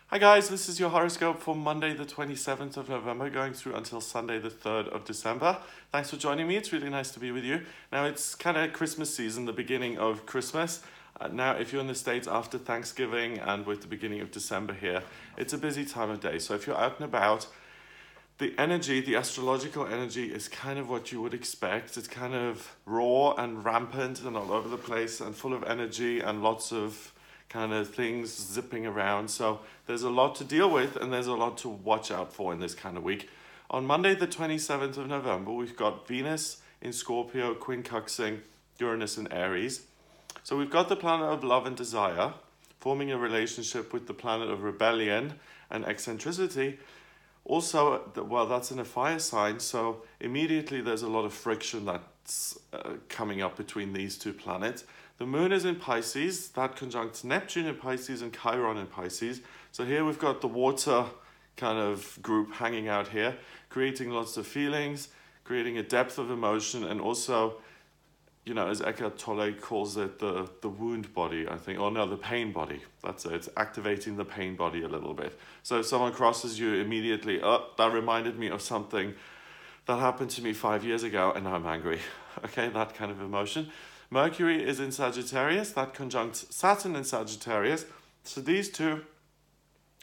Hi guys, this is your horoscope for Monday the 27th of November going through until Sunday the 3rd of December. Thanks for joining me, it's really nice to be with you. Now it's kind of Christmas season, the beginning of Christmas. Now if you're in the States after Thanksgiving and with the beginning of December here, it's a busy time of day. So if you're out and about, the energy, the astrological energy is kind of what you would expect. It's kind of raw and rampant and all over the place and full of energy and lots of kind of things zipping around. So there's a lot to deal with and there's a lot to watch out for in this kind of week. On Monday, the 27th of November, we've got Venus in Scorpio, quincunxing Uranus in Aries. So we've got the planet of love and desire forming a relationship with the planet of rebellion and eccentricity. Also, well, that's in a fire sign, so immediately there's a lot of friction that's coming up between these two planets. The moon is in Pisces, that conjuncts Neptune in Pisces and Chiron in Pisces. So here we've got the water kind of group hanging out here, creating lots of feelings, creating a depth of emotion, and also, you know, as Eckhart Tolle calls it, the wound body, I think, or no, the pain body. That's it, it's activating the pain body a little bit. So if someone crosses you immediately, oh, that reminded me of something that happened to me 5 years ago, and now I'm angry. Okay, that kind of emotion. Mercury is in Sagittarius, that conjuncts Saturn in Sagittarius. So these two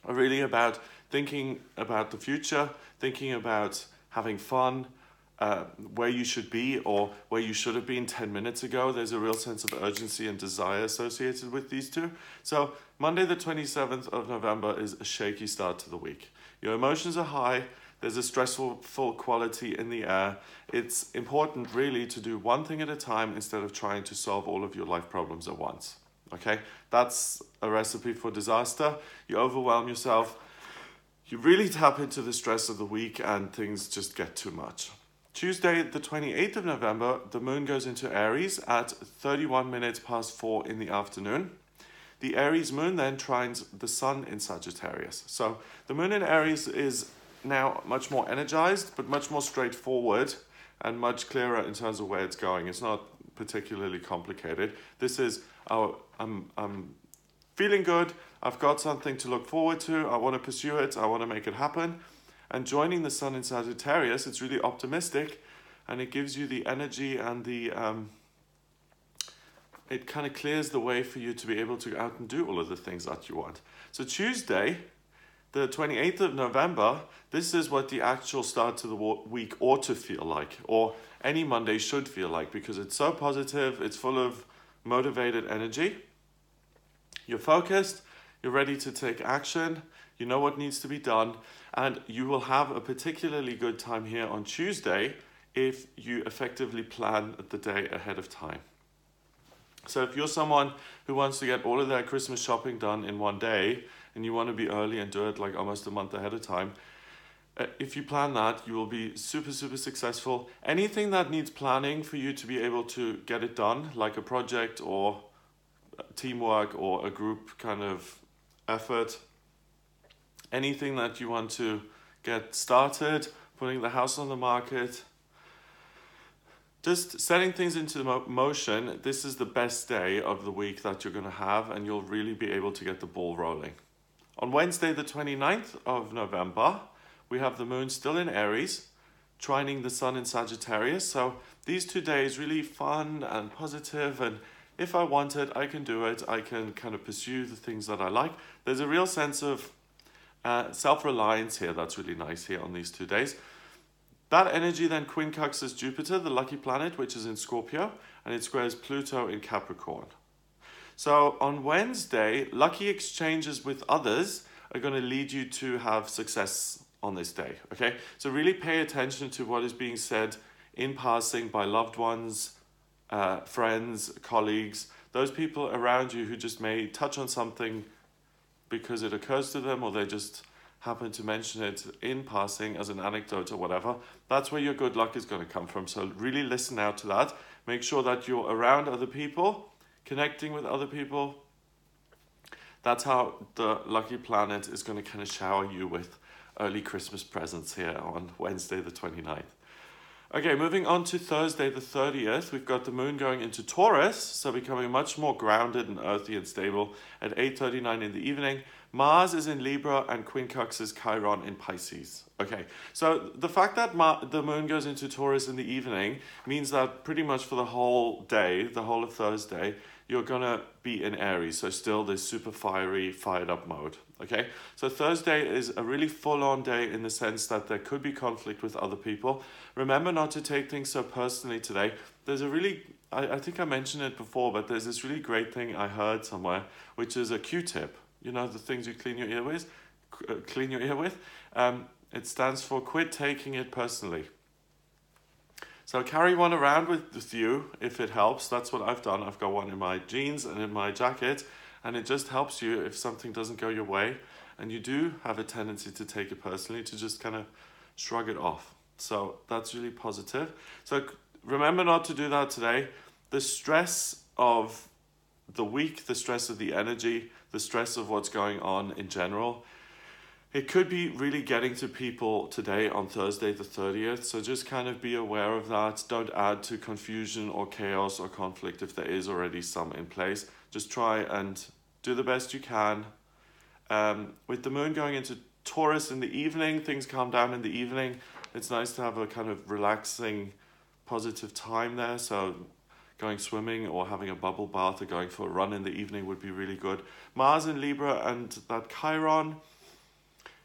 are really about thinking about the future, thinking about having fun, where you should be or where you should have been 10 minutes ago. There's a real sense of urgency and desire associated with these two. So Monday the 27th of November is a shaky start to the week. Your emotions are high. There's a stressful quality in the air. It's important really to do one thing at a time instead of trying to solve all of your life problems at once. Okay, that's a recipe for disaster. You overwhelm yourself. You really tap into the stress of the week and things just get too much. Tuesday, the 28th of November, the moon goes into Aries at 31 minutes past 4 in the afternoon. The Aries moon then trines the sun in Sagittarius. So the moon in Aries is now much more energized, but much more straightforward and much clearer in terms of where it's going. It's not particularly complicated. This is, I'm feeling good. I've got something to look forward to. I want to pursue it. I want to make it happen. And joining the sun in Sagittarius, it's really optimistic and it gives you the energy and it kind of clears the way for you to be able to go out and do all of the things that you want. So Tuesday, the 28th of November, this is what the actual start to the week ought to feel like, or any Monday should feel like, because it's so positive, it's full of motivated energy. You're focused, you're ready to take action, you know what needs to be done, and you will have a particularly good time here on Tuesday if you effectively plan the day ahead of time. So if you're someone who wants to get all of their Christmas shopping done in one day, and you want to be early and do it like almost a month ahead of time, if you plan that, you will be super successful. Anything that needs planning for you to be able to get it done, like a project or teamwork or a group kind of effort, anything that you want to get started, putting the house on the market, just setting things into motion, this is the best day of the week that you're going to have, and you'll really be able to get the ball rolling. On Wednesday, the 29th of November, we have the moon still in Aries, trining the sun in Sagittarius. So these 2 days really fun and positive, and if I want it, I can do it. I can kind of pursue the things that I like. There's a real sense of self-reliance here that's really nice here on these 2 days. That energy then quincunxes Jupiter, the lucky planet, which is in Scorpio, and it squares Pluto in Capricorn. So on Wednesday, lucky exchanges with others are going to lead you to have success on this day, okay? So really pay attention to what is being said in passing by loved ones, friends, colleagues, those people around you who just may touch on something because it occurs to them or they just happen to mention it in passing as an anecdote or whatever. That's where your good luck is going to come from. So really listen out to that. Make sure that you're around other people, connecting with other people. That's how the lucky planet is going to kind of shower you with early Christmas presents here on Wednesday the 29th. Okay, moving on to Thursday the 30th, we've got the moon going into Taurus, so becoming much more grounded and earthy and stable at 8:39 in the evening. Mars is in Libra and Quincux is Chiron in Pisces. Okay, so the fact that the moon goes into Taurus in the evening means that pretty much for the whole day, the whole of Thursday, you're gonna be in Aries, so still this super fiery, fired up mode. Okay, so Thursday is a really full-on day in the sense that there could be conflict with other people. Remember not to take things so personally today. There's a really, I think I mentioned it before, but there's this really great thing I heard somewhere, which is a Q-tip. You know, the things you clean your ear with? It stands for quit taking it personally. So carry one around with you if it helps. That's what I've done. I've got one in my jeans and in my jacket, and it just helps you if something doesn't go your way and you do have a tendency to take it personally, to just kind of shrug it off. So that's really positive. So remember not to do that today. The stress of the week, the stress of the energy, the stress of what's going on in general, it could be really getting to people today on Thursday the 30th, so just kind of be aware of that. Don't add to confusion or chaos or conflict if there is already some in place. Just try and do the best you can. With the moon going into Taurus in the evening, things calm down in the evening. It's nice to have a kind of relaxing, positive time there, so going swimming or having a bubble bath or going for a run in the evening would be really good. Mars in Libra and that Chiron,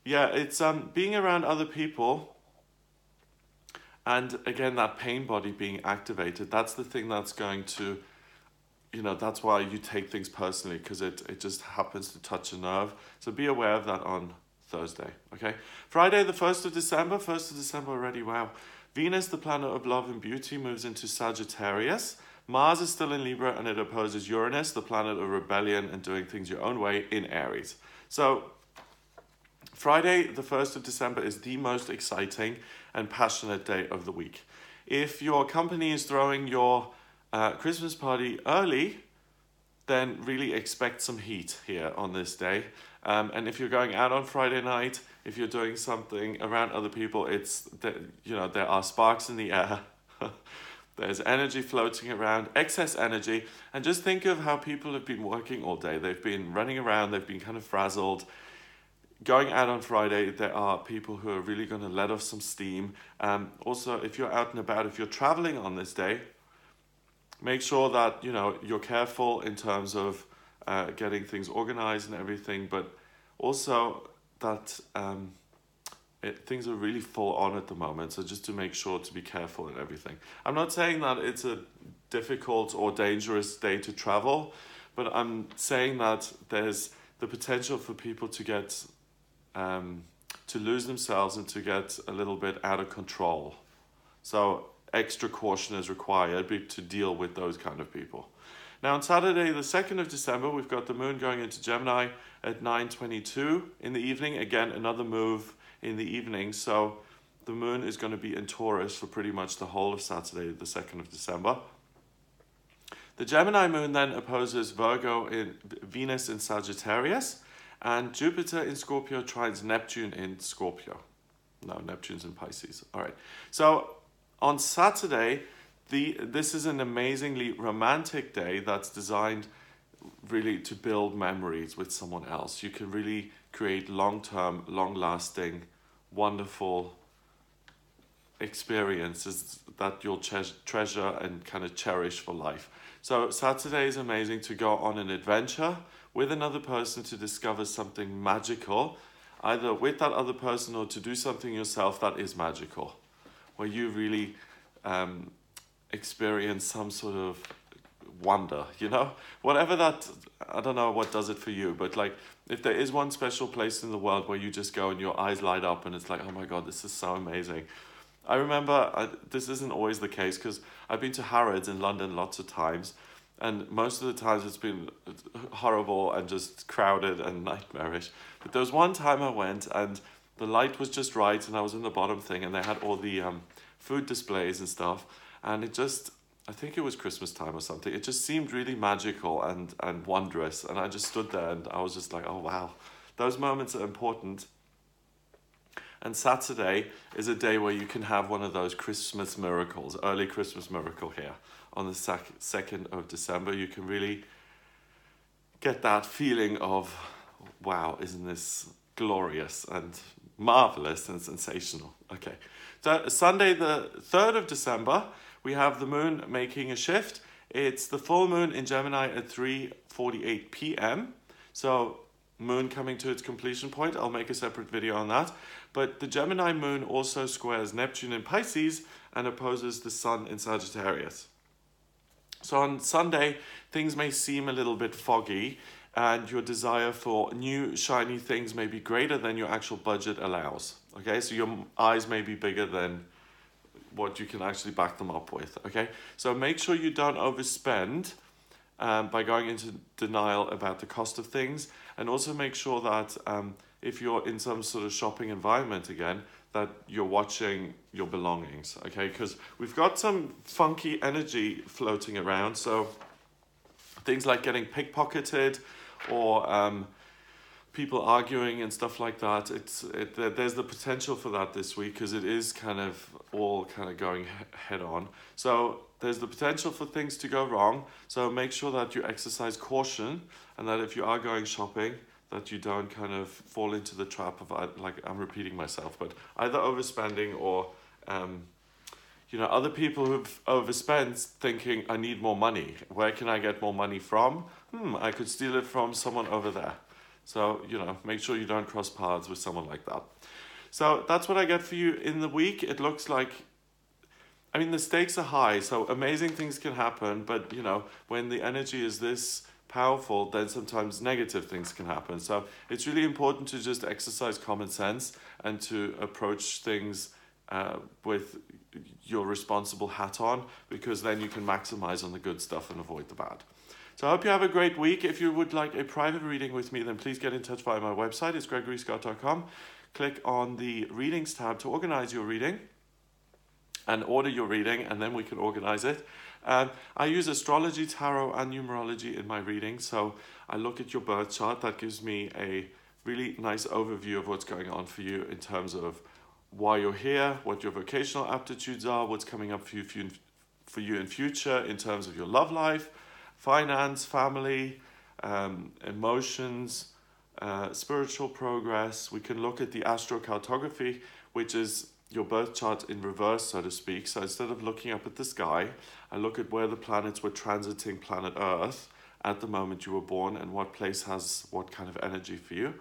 yeah, it's being around other people, and again that pain body being activated. That's the thing that's going to, you know, that's why you take things personally, because it just happens to touch a nerve. So be aware of that on Thursday. Okay, Friday the 1st of December. 1st of December already. Wow. Venus, the planet of love and beauty, moves into Sagittarius. Mars is still in Libra and it opposes Uranus, the planet of rebellion and doing things your own way, in Aries. So Friday, the 1st of December, is the most exciting and passionate day of the week. If your company is throwing your Christmas party early, then really expect some heat here on this day. And if you're going out on Friday night, if you're doing something around other people, there are sparks in the air. There's energy floating around, excess energy. And just think of how people have been working all day. They've been running around, they've been kind of frazzled. Going out on Friday, there are people who are really going to let off some steam. Also, if you're out and about, if you're traveling on this day, make sure that you're careful in terms of getting things organized and everything, but also that things are really full on at the moment, so just to make sure to be careful and everything. I'm not saying that it's a difficult or dangerous day to travel, but I'm saying that there's the potential for people to get to lose themselves and to get a little bit out of control. So extra caution is required to deal with those kind of people. Now on Saturday the 2nd of December, we've got the moon going into Gemini at 9:22 in the evening. Again, another move in the evening. So the moon is going to be in Taurus for pretty much the whole of Saturday, the 2nd of December. The Gemini moon then opposes Venus in Sagittarius, and Jupiter in Scorpio trines Neptune in Scorpio. No, Neptune's in Pisces. All right. So on Saturday, this is an amazingly romantic day that's designed really to build memories with someone else. You can really create long-term, long-lasting, wonderful experiences that you'll treasure and kind of cherish for life. So Saturday is amazing to go on an adventure with another person to discover something magical, either with that other person or to do something yourself that is magical, where you really experience some sort of wonder, whatever that, I don't know what does it for you, but like if there is one special place in the world where you just go and your eyes light up and it's like, oh my God, this is so amazing. I remember, this isn't always the case because I've been to Harrods in London lots of times, and most of the times it's been horrible and just crowded and nightmarish. But there was one time I went and the light was just right and I was in the bottom thing and they had all the food displays and stuff, and I think it was Christmas time or something. It just seemed really magical and wondrous, and I just stood there and I was just like, oh wow, those moments are important. And Saturday is a day where you can have one of those Christmas miracles, early Christmas miracle here. On the 2nd of December, you can really get that feeling of, wow, isn't this glorious and marvelous and sensational? Okay, so Sunday the 3rd of December, we have the moon making a shift. It's the full moon in Gemini at 3:48 p.m. So moon coming to its completion point. I'll make a separate video on that. But the Gemini moon also squares Neptune in Pisces and opposes the sun in Sagittarius. So on Sunday, things may seem a little bit foggy and your desire for new shiny things may be greater than your actual budget allows. Okay, so your eyes may be bigger than what you can actually back them up with. Okay, so make sure you don't overspend by going into denial about the cost of things, and also make sure that if you're in some sort of shopping environment again, that you're watching your belongings, okay? Because we've got some funky energy floating around, so things like getting pickpocketed or people arguing and stuff like that, there's the potential for that this week because it is kind of all kind of going head on. So there's the potential for things to go wrong, so make sure that you exercise caution and that if you are going shopping, that you don't kind of fall into the trap of, like I'm repeating myself, but either overspending or, you know, other people who've overspent thinking, I need more money. Where can I get more money from? I could steal it from someone over there. So, you know, make sure you don't cross paths with someone like that. So that's what I get for you in the week. It looks like, I mean, the stakes are high, so amazing things can happen, but, you know, when the energy is this powerful, then sometimes negative things can happen. So it's really important to just exercise common sense and to approach things with your responsible hat on, because then you can maximize on the good stuff and avoid the bad. So I hope you have a great week. If you would like a private reading with me, then please get in touch via my website. It's gregoryscott.com. Click on the readings tab to organize your reading and order your reading, and then we can organize it. I use astrology, tarot, and numerology in my reading. So I look at your birth chart. That gives me a really nice overview of what's going on for you in terms of why you're here, what your vocational aptitudes are, what's coming up for you in future in terms of your love life, finance, family, emotions, spiritual progress. We can look at the astrocartography, which is your birth chart in reverse, so to speak. So instead of looking up at the sky, I look at where the planets were transiting planet Earth at the moment you were born and what place has what kind of energy for you.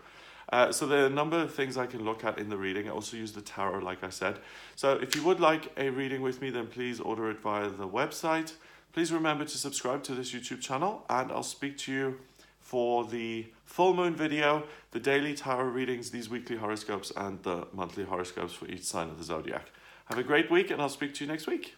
So there are a number of things I can look at in the reading. I also use the tarot, like I said. So if you would like a reading with me, then please order it via the website. Please remember to subscribe to this YouTube channel, and I'll speak to you for the full moon video, the daily tarot readings, these weekly horoscopes, and the monthly horoscopes for each sign of the zodiac. Have a great week, and I'll speak to you next week.